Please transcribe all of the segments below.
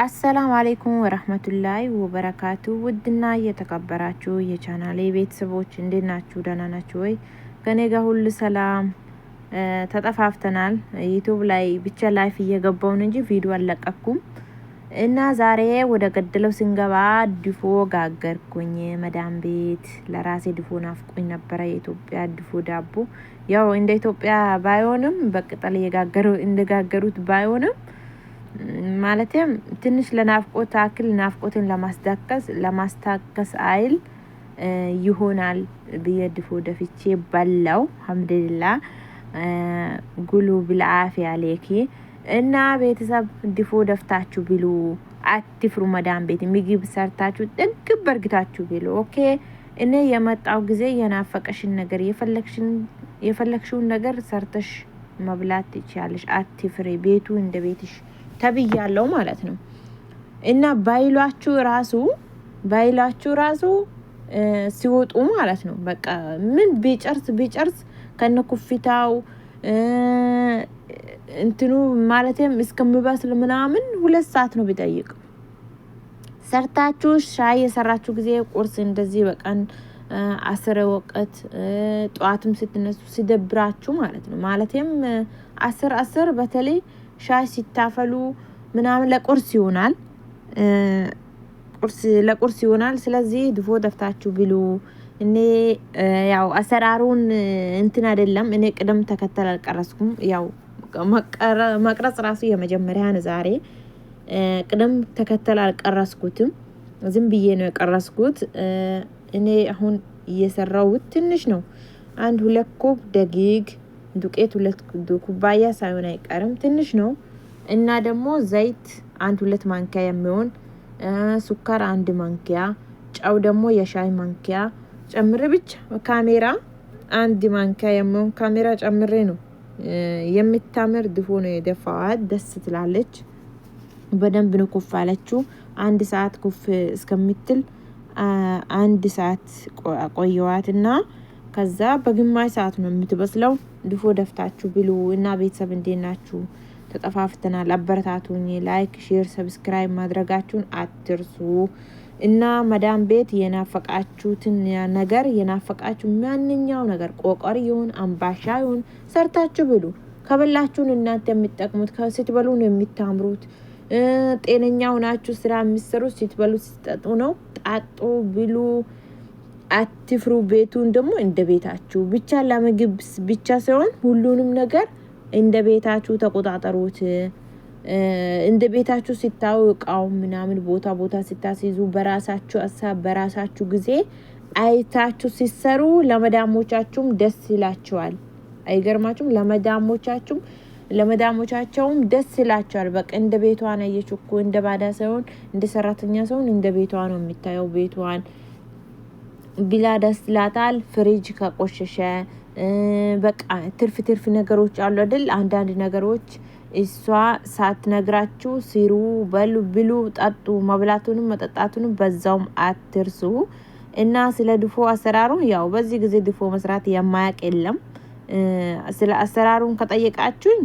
አሰላሙ አለይኩም ወራህመቱላሂ ወበረካቱ። ውድና እየተከበራችሁ የቻናሌ ቤተሰቦች እንዴት ናችሁ? ደህና ናችሁ ወይ? ከኔ ጋር ሁሉ ሰላም። ተጠፋፍተናል። ዩቲዩብ ላይ ብቻ ላይፍ እየገባውን እንጂ ቪዲዮ አልለቀኩም እና ዛሬ ወደ ገደለው ስንገባ ድፎ ጋገርኩኝ መዳም ቤት። ለራሴ ድፎ ናፍቆኝ ነበረ። የኢትዮጵያ ድፎ ዳቦ ያው እንደ ኢትዮጵያ ባይሆንም በቅጠል እየጋገሩ እንደጋገሩት ባይሆንም ማለትም ትንሽ ለናፍቆት አክል ናፍቆትን ለማስታከስ አይል ይሆናል ብዬ ድፎ ደፍቼ በላው። አልሐምዱሊላህ ጉሉ بالعافيه عليك። እና ቤተሰብ ድፎ ደፍታችሁ ብሉ፣ አትፍሩ። መዳም ቤት ምግብ ሰርታችሁ ጥግብ በርግታችሁ ብሉ። ኦኬ። እኔ የመጣው ጊዜ የናፈቀሽን ነገር የፈለግሽውን ነገር ሰርተሽ መብላት ትችያለሽ። አትፍሪ። ቤቱ እንደ ቤትሽ ተብያለው ማለት ነው። እና ባይሏችሁ ራሱ ሲወጡ ማለት ነው። በቃ ምን ቢጨርስ ከነኩፍታው እንትኑ ማለትም እስከምበስል ምናምን 2 ሰዓት ነው ቢጠይቅ። ሰርታችሁ ሻይ የሰራችሁ ጊዜ ቁርስ እንደዚህ በቀን 10 ወቀት ጧትም ስትነሱ ሲደብራችሁ ማለት ነው። ማለትም 10 በተለይ ሻይ ሲታፈሉ ምናምን ለቁርስ ይሆናል። ስለዚህ ድፎ ደፍታችሁ ብሉ። እኔ ያው አሰራሩን እንትን አይደለም። እኔ ቅደም ተከተል አልቀረስኩም። ያው መቅረጽ ራሱ የመጀመሪያ ነው ዛሬ። ቅደም ተከተል አልቀረስኩትም። ዝም ብዬ ነው የቀረስኩት። እኔ አሁን እየሰራሁት ትንሽ ነው። 1-2 ኮብ ደቂቅ ዱቄት 2 ኩባያ ሳይሆን አይቀርም፣ ትንሽ ነው። እና ደግሞ ዘይት 1-2 ማንኪያ የሚሆን ሱካር 1 ማንኪያ፣ ጨው ደግሞ የሻይ ማንኪያ ጨምሬ ብቻ ካሜራ 1 ማንኪያ የሚሆን ካሜራ ጨምሬ ነው። የምታምር ድፎ ነው የደፋዋት። ደስ ትላለች። በደንብ ነው ኩፍ አለችው። 1 ሰዓት ኩፍ እስከምትል 1 ሰዓት ቆየዋትና ከዛ በግማሽ ሰዓት ነው የምትበስለው። ድፎ ደፍታችሁ ብሉ። እና ቤተሰብ እንዴት ናችሁ? ተጠፋፍተናል። አበረታቱኝ። ላይክ፣ ሼር፣ ሰብስክራይብ ማድረጋችሁን አትርሱ። እና መዳም ቤት የናፈቃችሁትን ነገር የናፈቃችሁ ማንኛው ነገር ቆቆር ይሁን አምባሻ ይሁን ሰርታችሁ ብሉ። ከበላችሁን እናንተ የምትጠቅሙት ስትበሉ ነው የምታምሩት። ጤነኛው ናችሁ። ስራ የምትሰሩት ስትበሉ ስትጠጡ ነው። ጣጡ፣ ብሉ፣ አትፍሩ። ቤቱን ደግሞ እንደ ቤታችሁ ብቻ ለምግብ ብቻ ሳይሆን ሁሉንም ነገር እንደ ቤታችሁ ተቆጣጠሩት። እንደ ቤታችሁ ሲታወቃው ምናምን ቦታ ሲታስይዙ በራሳችሁ ሀሳብ በራሳችሁ ጊዜ አይታችሁ ሲሰሩ ለመዳሞቻችሁም ደስ ይላቸዋል። አይገርማችሁም? ለመዳሞቻቸውም ደስ ይላቸዋል። በቃ እንደ ቤቷ ነው እየቹኩ እንደ ባዳ ሳይሆን እንደ ሰራተኛ ሳይሆን እንደ ቤቷ ነው የሚታየው። ቤቷን ቢላ ደስ ይላታል። ፍሪጅ ከቆሸሸ በቃ ትርፍ ነገሮች አሉ አይደል? አንዳንድ ነገሮች እሷ ሳትነግራችሁ ሲሩ፣ በሉ፣ ብሉ፣ ጠጡ። መብላቱንም መጠጣቱንም በዛውም አትርሱ። እና ስለ ድፎ አሰራሩ ያው በዚህ ጊዜ ድፎ መስራት የማያውቅ የለም። ስለ አሰራሩን ከጠየቃችሁኝ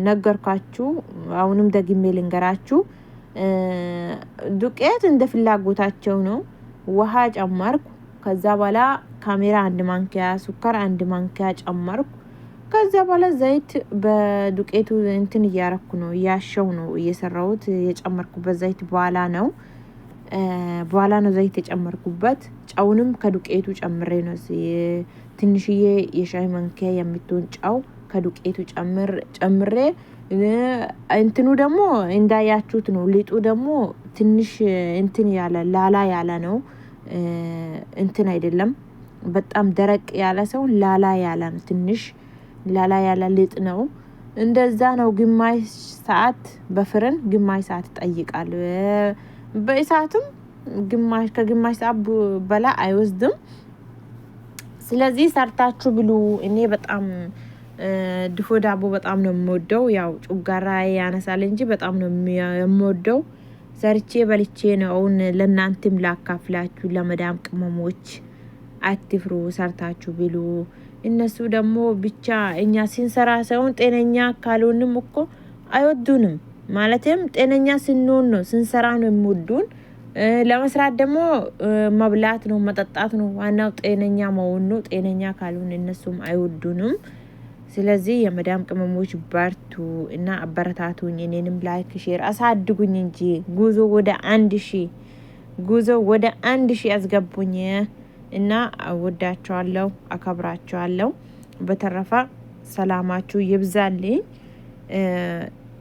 ነገርኳችሁ። አሁንም ደግሜ ልንገራችሁ። ዱቄት እንደ ፍላጎታቸው ነው። ውሃ ጨመርኩ። ከዛ በኋላ ካሜራ 1 ማንኪያ፣ ሱካር 1 ማንኪያ ጨመርኩ። ከዛ በኋላ ዘይት በዱቄቱ እንትን እያረኩ ነው ያሸው ነው እየሰራሁት። የጨመርኩበት ዘይት በኋላ ነው ዘይት የጨመርኩበት። ጨውንም ከዱቄቱ ጨምሬ ነው። ትንሽዬ የሻይ ማንኪያ የምትሆን ጨው ከዱቄቱ ጨምሬ እንትኑ ደግሞ እንዳያችሁት ነው። ሊጡ ደግሞ ትንሽ እንትን ያለ ላላ ያለ ነው። እንትን አይደለም በጣም ደረቅ ያለ ሰው ላላ ያለ ነው። ትንሽ ላላ ያለ ሊጥ ነው። እንደዛ ነው። ግማሽ ሰዓት በፍርን ግማሽ ሰዓት ይጠይቃል። በእሳትም ከግማሽ ሰዓት በላይ አይወስድም። ስለዚህ ሰርታችሁ ብሉ። እኔ በጣም ድፎ ዳቦ በጣም ነው የምወደው። ያው ጩጋራ ያነሳል እንጂ በጣም ነው የምወደው። ሰርቼ በልቼ ነው ለእናንተም ላካፍላችሁ። ለመዳም ቅመሞች አትፍሩ፣ ሰርታችሁ ብሉ። እነሱ ደግሞ ብቻ እኛ ሲንሰራ ሳይሆን ጤነኛ ካልሆንም እኮ አይወዱንም። ማለትም ጤነኛ ስንሆን ነው ስንሰራ ነው የሚወዱን። ለመስራት ደግሞ መብላት ነው መጠጣት ነው ዋናው ጤነኛ መሆን ነው። ጤነኛ ካልሆነ እነሱም አይወዱንም። ስለዚህ የመዳም ቅመሞች በርቱ እና አበረታቱኝ። እኔንም ላይክ ሼር አሳድጉኝ እንጂ ጉዞ ወደ 1000 አስገቡኝ እና እወዳቸዋለሁ አከብራቸዋለሁ። በተረፈ ሰላማችሁ ይብዛልኝ።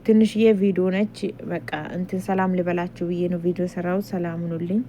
ትንሽዬ ቪዲዮ ነች በቃ እንትን ሰላም ልበላችሁ ብዬ ነው ቪዲዮ ሰራው። ሰላም ሁኑልኝ።